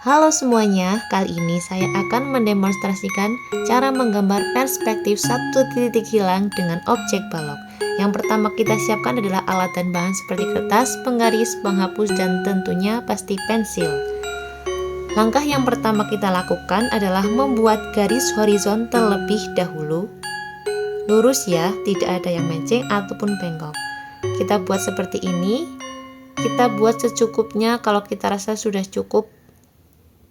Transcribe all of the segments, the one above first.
Halo semuanya, kali ini saya akan mendemonstrasikan cara menggambar perspektif satu titik hilang dengan objek balok. Yang pertama kita siapkan adalah alat dan bahan seperti kertas, penggaris, penghapus, dan tentunya pasti pensil. Langkah yang pertama kita lakukan adalah membuat garis horizon terlebih dahulu. Lurus ya, tidak ada yang menceng ataupun bengkok. Kita buat seperti ini. Kita buat secukupnya kalau kita rasa sudah cukup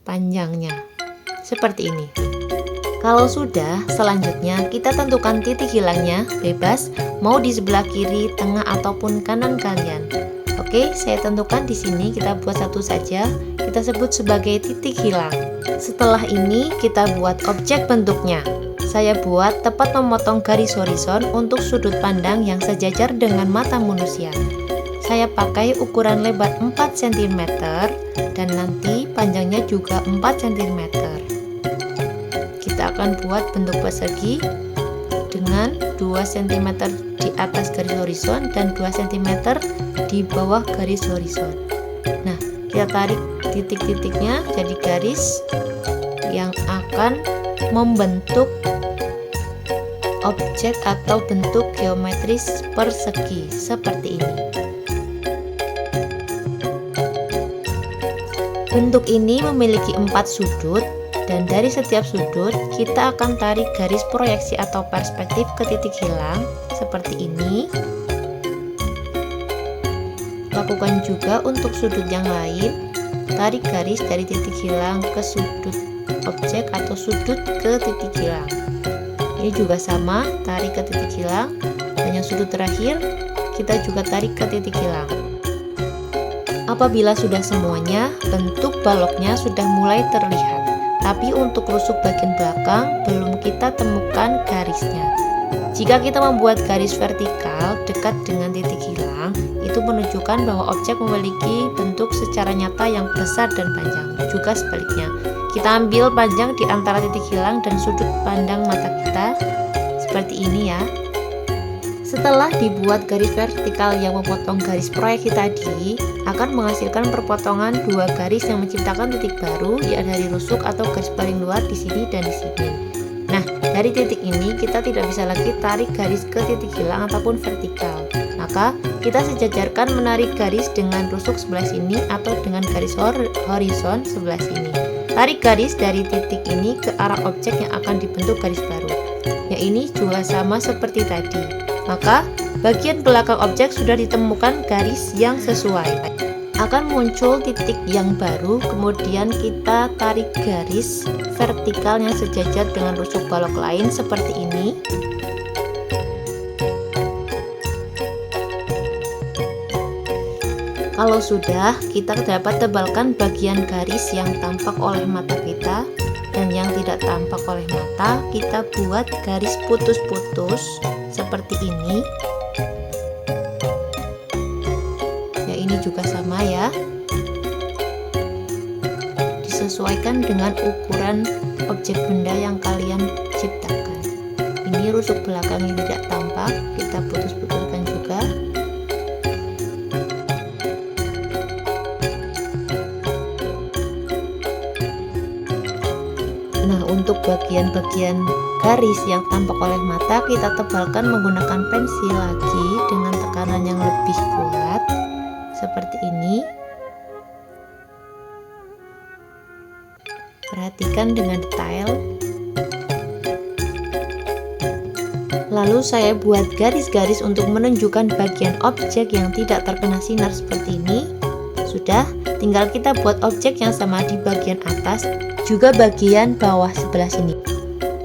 panjangnya, seperti ini. Kalau sudah, selanjutnya kita tentukan titik hilangnya, bebas mau di sebelah kiri, tengah ataupun kanan kalian. Oke, saya tentukan di sini, kita buat satu saja, kita sebut sebagai titik hilang. Setelah ini kita buat objek bentuknya. Saya buat tepat memotong garis horizon untuk sudut pandang yang sejajar dengan mata manusia. Saya pakai ukuran lebar 4 cm dan nanti panjangnya juga 4 cm. Kita akan buat bentuk persegi dengan 2 cm di atas garis horizon dan 2 cm di bawah garis horizon. Nah, kita tarik titik-titiknya jadi garis yang akan membentuk objek atau bentuk geometris persegi seperti ini. Bentuk ini memiliki 4 sudut dan dari setiap sudut kita akan tarik garis proyeksi atau perspektif ke titik hilang seperti ini. Lakukan juga untuk sudut yang lain, tarik garis dari titik hilang ke sudut objek atau sudut ke titik hilang. Ini juga sama, tarik ke titik hilang dan yang sudut terakhir kita juga tarik ke titik hilang. Apabila sudah semuanya, bentuk baloknya sudah mulai terlihat. Tapi untuk rusuk bagian belakang, belum kita temukan garisnya. Jika kita membuat garis vertikal dekat dengan titik hilang, itu menunjukkan bahwa objek memiliki bentuk secara nyata yang besar dan panjang. Juga sebaliknya, kita ambil panjang di antara titik hilang dan sudut pandang mata kita, seperti ini ya. Setelah dibuat garis vertikal yang memotong garis proyeksi tadi, akan menghasilkan perpotongan dua garis yang menciptakan titik baru, yaitu dari rusuk atau garis paling luar di sini dan di sini. Nah, dari titik ini kita tidak bisa lagi tarik garis ke titik hilang ataupun vertikal. Maka kita sejajarkan menarik garis dengan rusuk sebelah sini atau dengan garis horizon sebelah sini. Tarik garis dari titik ini ke arah objek yang akan dibentuk garis baru. Ya, ini juga sama seperti tadi. Maka bagian belakang objek sudah ditemukan garis yang sesuai. Akan muncul titik yang baru, kemudian kita tarik garis vertikal yang sejajar dengan rusuk balok lain seperti ini. Kalau sudah, kita dapat tebalkan bagian garis yang tampak oleh mata kita. Dan yang tidak tampak oleh mata, kita buat garis putus-putus seperti ini. Ya, ini juga sama ya. Disesuaikan dengan ukuran objek benda yang kalian ciptakan. Ini rusuk belakangnya tidak tampak, kita putus-putuskan juga. Nah, untuk bagian-bagian garis yang tampak oleh mata kita tebalkan menggunakan pensil lagi dengan tekanan yang lebih kuat seperti ini. Perhatikan dengan detail. Lalu saya buat garis-garis untuk menunjukkan bagian objek yang tidak terkena sinar seperti ini. Sudah, tinggal kita buat objek yang sama di bagian atas, juga bagian bawah sebelah sini.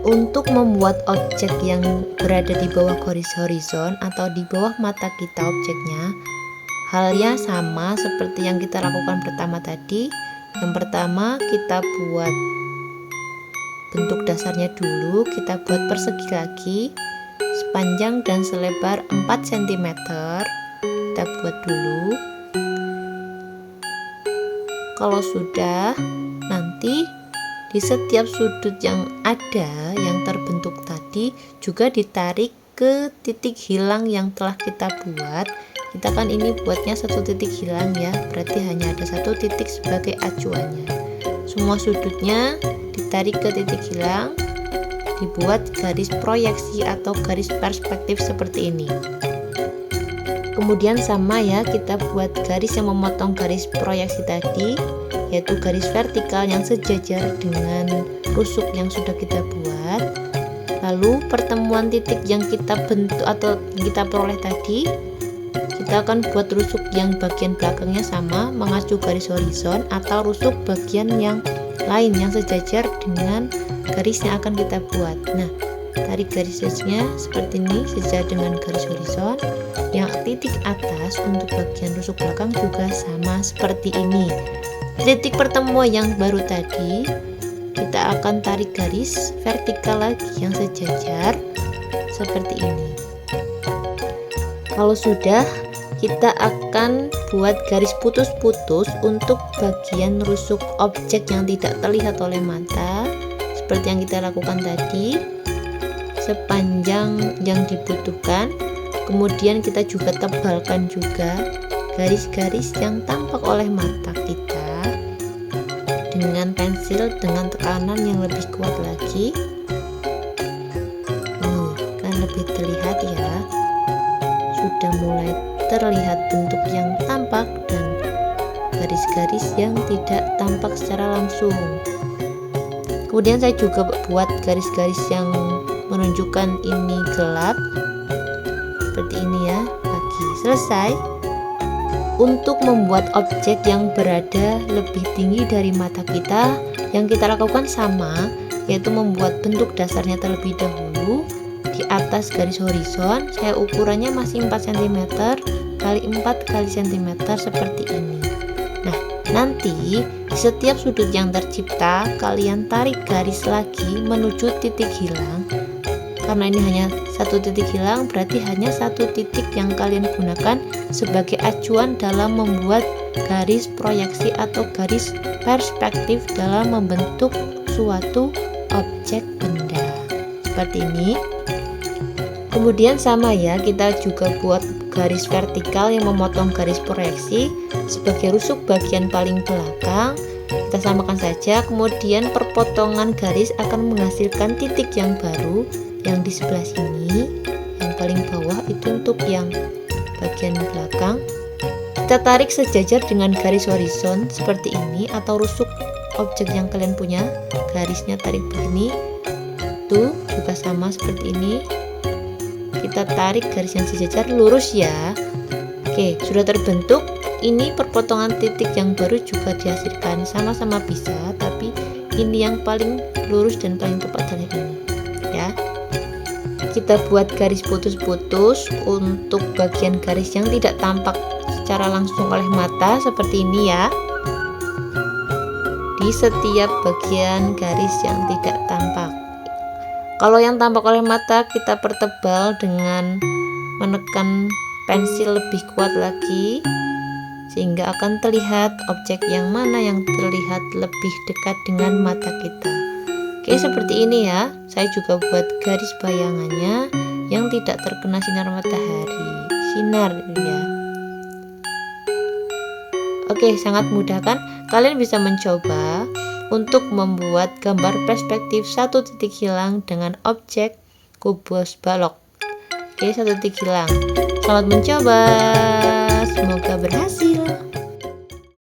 Untuk membuat objek yang berada di bawah garis horizon atau di bawah mata kita objeknya, halnya sama seperti yang kita lakukan pertama tadi. Yang pertama kita buat bentuk dasarnya dulu, kita buat persegi lagi, sepanjang dan selebar 4 cm. Kita buat dulu. Kalau sudah, nanti di setiap sudut yang ada yang terbentuk tadi juga ditarik ke titik hilang yang telah kita buat. Kita kan ini buatnya satu titik hilang ya, berarti hanya ada satu titik sebagai acuannya. semua sudutnya ditarik ke titik hilang, dibuat garis proyeksi atau garis perspektif seperti ini. Kemudian sama ya, kita buat garis yang memotong garis proyeksi tadi, yaitu garis vertikal yang sejajar dengan rusuk yang sudah kita buat. Lalu pertemuan titik yang kita bentuk atau kita peroleh tadi, kita akan buat rusuk yang bagian belakangnya sama, mengacu garis horizon, atau rusuk bagian yang lain yang sejajar dengan garis yang akan kita buat. Nah, tarik garisnya seperti ini, sejajar dengan garis horizon. Yang titik atas untuk bagian rusuk belakang juga sama seperti ini. Titik pertemuan yang baru tadi, kita akan tarik garis vertikal lagi yang sejajar seperti ini. Kalau sudah, kita akan buat garis putus-putus untuk bagian rusuk objek yang tidak terlihat oleh mata, seperti yang kita lakukan tadi, sepanjang yang dibutuhkan. Kemudian kita juga tebalkan juga garis-garis yang tampak oleh mata kita dengan pensil dengan tekanan yang lebih kuat lagi. Nih, kan lebih terlihat ya. Sudah mulai terlihat bentuk yang tampak dan garis-garis yang tidak tampak secara langsung. Kemudian saya juga buat garis-garis yang menunjukkan ini gelap seperti ini ya. Lagi selesai. Untuk membuat objek yang berada lebih tinggi dari mata kita, yang kita lakukan sama, yaitu membuat bentuk dasarnya terlebih dahulu. Di atas garis horizon, saya ukurannya masih 4 cm kali 4 kali cm seperti ini. Nah, nanti di setiap sudut yang tercipta, kalian tarik garis lagi menuju titik hilang. Karena ini hanya satu titik hilang, berarti hanya satu titik yang kalian gunakan sebagai acuan dalam membuat garis proyeksi atau garis perspektif dalam membentuk suatu objek benda. Seperti ini. Kemudian sama ya, kita juga buat garis vertikal yang memotong garis proyeksi sebagai rusuk bagian paling belakang. Kita samakan saja, kemudian perpotongan garis akan menghasilkan titik yang baru yang di sebelah sini, yang paling bawah itu untuk yang bagian belakang. Kita tarik sejajar dengan garis horizon seperti ini, atau rusuk objek yang kalian punya, garisnya tarik begini. Tuh juga sama seperti ini. Kita tarik garis yang sejajar lurus ya. Oke, sudah terbentuk. Ini perpotongan titik yang baru juga dihasilkan, sama-sama bisa, tapi ini yang paling lurus dan paling tepat adalah ini ya. Kita buat garis putus-putus untuk bagian garis yang tidak tampak secara langsung oleh mata seperti ini ya. Di setiap bagian garis yang tidak tampak. Kalau yang tampak oleh mata kita pertebal dengan menekan pensil lebih kuat lagi, sehingga akan terlihat objek yang mana yang terlihat lebih dekat dengan mata kita. Oke, seperti ini ya. Saya juga buat garis bayangannya yang tidak terkena sinar matahari. Sinar ya. Oke, sangat mudah kan? Kalian bisa mencoba untuk membuat gambar perspektif satu titik hilang dengan objek kubus balok. Oke, satu titik hilang. Selamat mencoba. Semoga berhasil.